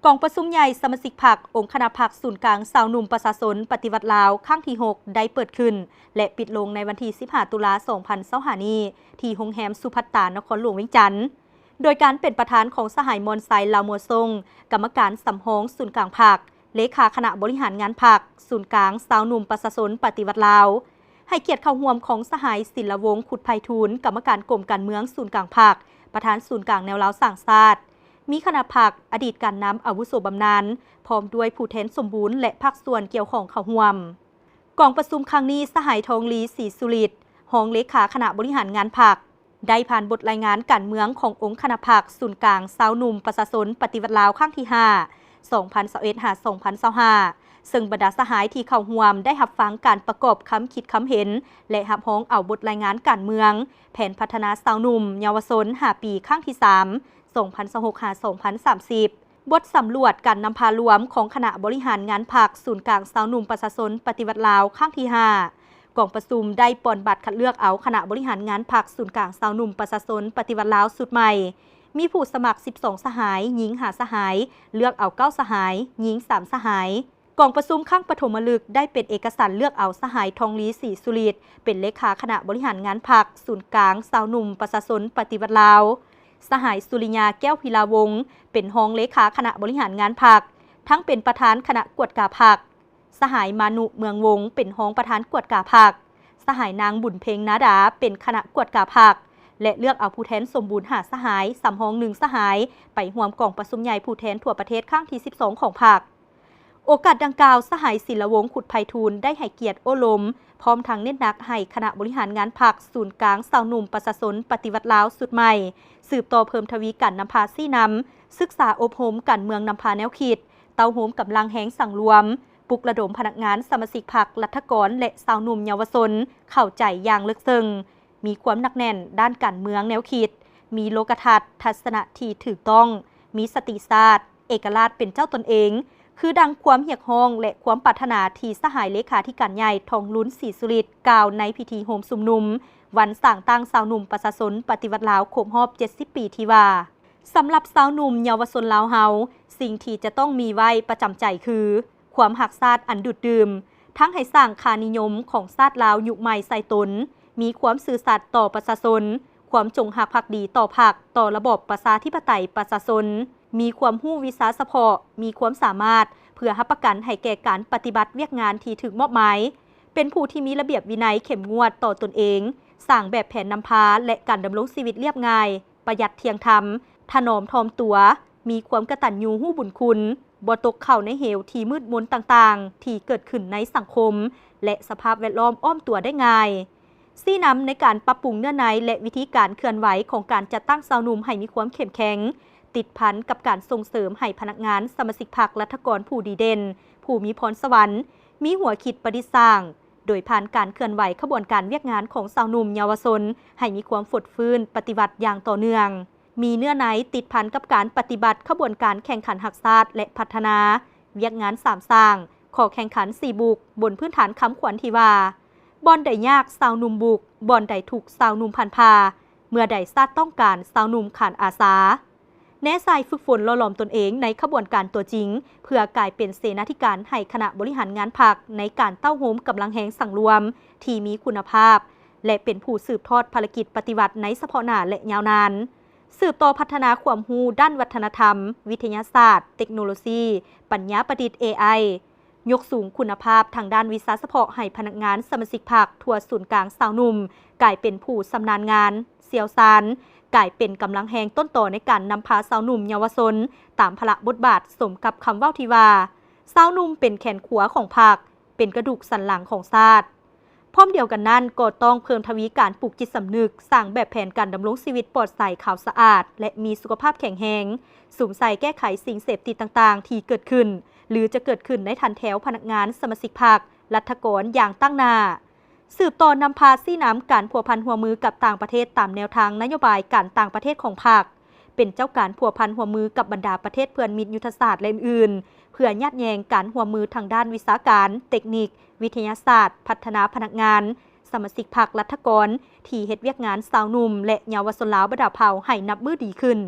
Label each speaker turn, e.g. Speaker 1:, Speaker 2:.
Speaker 1: กองประชุมใหญ่สมาชิกพรรคองค์คณะพรรคศูนย์กลางสาวหนุ่มประชาชนปฏิวัติลาวครั้งที่ 6 ได้เปิดขึ้นและปิดลงในวันที่15ตุลา2025นี้ที่โรงแรมสุภัตตานครหลวงเวียงจันทน์โดยการเป็นประธานของสหายมอนไซลาวมัวทรงกรรมการสำรองศูนย์กลางพรรคเลขาคณะบริหารงานพรรคศูนย์กลางสาวหนุ่มประชาชนปฏิวัติลาวให้เกียรติเข้าร่วมของสหายศิลวงศ์ขุดไพฑูรย์กรรมการกรมการเมืองศูนย์กลางพรรคประธานศูนย์กลางแนวลาวสร้างชาติมีคณะพรรคอดีตการนำอาวุโสบำนาญพร้อมด้วยผู้แทนสมบูรณ์และภาคส่วนเกี่ยวข้องเข้าร่วมกองประชุมครั้งนี้สหายทองลีศรีสุริตรองเลขาคณะบริหารงานพรรคได้ผ่านบทรายงานการเมืองขององค์คณะพรรคศูนย์กลางสาวหนุ่มประชาชนปฏิวัติลาวครั้งที่ 5 2021-2025 ซึ่งบรรดาสหายที่เข้าร่วมได้รับฟังการประกอบคำคิดคำเห็นและรับร้องเอาบทรายงานการเมืองแผนพัฒนาสาวหนุ่มเยาวชน5 ปีครั้งที่ 3 2026-2030 บทสำรวจการนำพารวมของคณะบริหารงานพรรคศูนย์กลางสาวหนุ่มประชาชนปฏิวัติลาวครั้งที่ 5 กองประชุมได้ปอนบัตรคัดเลือกเอาคณะบริหารงานพรรคศูนย์กลางสาวหนุ่มประชาชนปฏิวัติลาวสุดใหม่มีผู้สมัคร12สหายหญิง5สหายเลือกเอา9สหายหญิง3สหายกองประชุมครั้งปฐมฤกษ์ได้เป็นเอกสารเลือกเอาสหายทองลีศรีสุริตรเป็นเลขาคณะบริหารงานพรรคศูนย์กลางสาวหนุ่มประชาชนปฏิวัติลาวสหายสุริยาแก้วพิลาวงศ์เป็นรองเลขาคณะบริหารงานพรรคทั้งเป็นประธานคณะกวดกาพรรคสหายมานุเมืองวงศ์เป็นรองประธานกวดกาพรรคสหายนางบุญเพ็งนาดาเป็นคณะกวดกาพรรคและเลือกเอาผู้แทนสมบูรณ์5สหายสำรอง1สหายไปร่วมกองประชุมใหญ่ผู้แทนทั่วประเทศครั้งที่12ของพรรคโอกาสดังกล่าวสหายศิลวงศ์ขุดไพฑูรย์ได้ให้เกียรติโอลมพร้อมทั้งเน้นหนักให้คณะบริหารงานพรรคศูนย์กลางสาวหนุ่มประชาชนปฏิวัติลาวสุดใหม่สืบต่อเพิ่มทวีการนำพาซี่นำศึกษาอบรมการเมืองนำพาแนวคิดเตาโหมกำลังแห้งสั่งรวมปลุกระดมพนักงานสมาชิกพรรครัฐกรและสาวหนุ่มเยาวชนเข้าใจอย่างลึกซึ้งมีความหนักแน่นด้านการเมืองแนวคิดมีโลกทัศน์ทัศนะที่ถูกต้องมีสติศาสตร์เอกราชเป็นเจ้าตนเองคือดังความเหียกห้องและความปรารถนาที่สหายเลขาธิการใหญ่ทองลุ้นศรีสุริตรกล่าวในพิธีโฮมสุมนุมวันสร้างตั้งสาวหนุ่มประชาชนปฏิวัติลาวครบรอบ70 ปีที่ว่าสำหรับสาวหนุ่มเยาวชนลาวเฮาสิ่งที่จะต้องมีไว้ประจำใจคือความหักชาติอันดุดดื่มทั้งให้สร้างค่านิยมของชาติลาวยุคใหม่ใส่ตนมีความซื่อสัตย์ต่อประชาชนความจงรักภักดีต่อพรรคต่อระบอบประชาธิปไตยประชาชนมีความรู้วิชาเฉพาะมีความสามารถเพื่อรับประกันให้แก่การปฏิบัติเวียกงานที่ถึงมอบหมายเป็นผู้ที่มีระเบียบวินัยเข้มงวดต่อตนเองสร้างแบบแผนนำพาและการดำรงชีวิตเรียบง่ายประหยัดเที่ยงธรรมถนอมถ่อมตัวมีความกตัญญูรู้บุญคุณบ่ตกเข้าในเหวที่มืดมนต่างๆที่เกิดขึ้นในสังคมและสภาพแวดล้อมอ้อมตัวได้ง่ายซี่นำในการปรับปรุงเนื้อในและวิธีการเคลื่อนไหวของการจัดตั้งสาวหนุ่มให้มีความเข้มแข็งติดพันกับการส่งเสริมให้พนักงานสมาชิกพรรครัฐกรผู้ดีเด่นผู้มีพรสวรรค์มีหัวคิดประดิษฐ์สร้างโดยผ่านการเคลื่อนไหวขบวนการเวียกงานของสาวหนุ่มเยาวชนให้มีความฝุดฟื้นปฏิบัติอย่างต่อเนื่องมีเนื้อในติดพันกับการปฏิบัติขบวนการแข่งขันหักษาและพัฒนาเวียกงาน3สร้างขอแข่งขัน4บุกบนพื้นฐานคำขวัญที่ว่าบอนใดยากสาวหนุ่มบุกบอนใดถูกสาวหนุ่มผ่านพาเมื่อใดชาติต้องการสาวหนุ่มขานอาสาแน่ใจฝึกฝนหล่อหลอมตนเองในขบวนการตัวจริงเพื่อกลายเป็นเสนาธิการให้คณะบริหารงานพรรคในการเต้าโหมกำลังแห่งสั่งรวมที่มีคุณภาพและเป็นผู้สืบทอดภารกิจปฏิบัติในเฉพาะหน้าและยาวนานสืบต่อพัฒนาความรู้ด้านวัฒนธรรมวิทยาศาสตร์เทคโนโลยีปัญญาประดิษฐ์ AI ยกสูงคุณภาพทางด้านวิชาเฉพาะให้พนักงานสมาชิกพรรคทั่วศูนย์กลางสาวหนุ่มกลายเป็นผู้ชำนาญงานเชี่ยวชาญกลายเป็นกำลังแห่งต้นต่อในการนำพาสาวหนุ่มเยาวชนตามพละบทบาทสมกับคำเว้าที่ว่าสาวหนุ่มเป็นแขนขวาของพรรคเป็นกระดูกสันหลังของชาติพร้อมเดียวกันนั้นก็ต้องเพิ่มทวีการปลูกจิตสำนึกสร้างแบบแผนการดำรงชีวิตปลอดภัยขาวสะอาดและมีสุขภาพแข็งแรงสุ่มใส่แก้ไขสิ่งเสพติดต่างๆที่เกิดขึ้นหรือจะเกิดขึ้นในทันแถวพนักงานสมาชิกพรรครัฐกรอย่างตั้งหน้าสืบต่อนำพาซี่น้ำการพัวพันหัวมือกับต่างประเทศตามแนวทางนโยบายการต่างประเทศของพรรคเป็นเจ้าการพัวพันหัวมือกับบรรดาประเทศเพื่อนมิตรยุทธศาสตร์และอื่นเพื่อยัดแยงการหัวมือทางด้านวิชาการเทคนิควิทยาศาสตร์พัฒนาพนักงานสมาชิกพรรครัฐกรที่เฮ็ดเวียกงานสาวหนุ่มและเยาวชนลาวบรรดาเผ่าให้นับมือดีขึ้น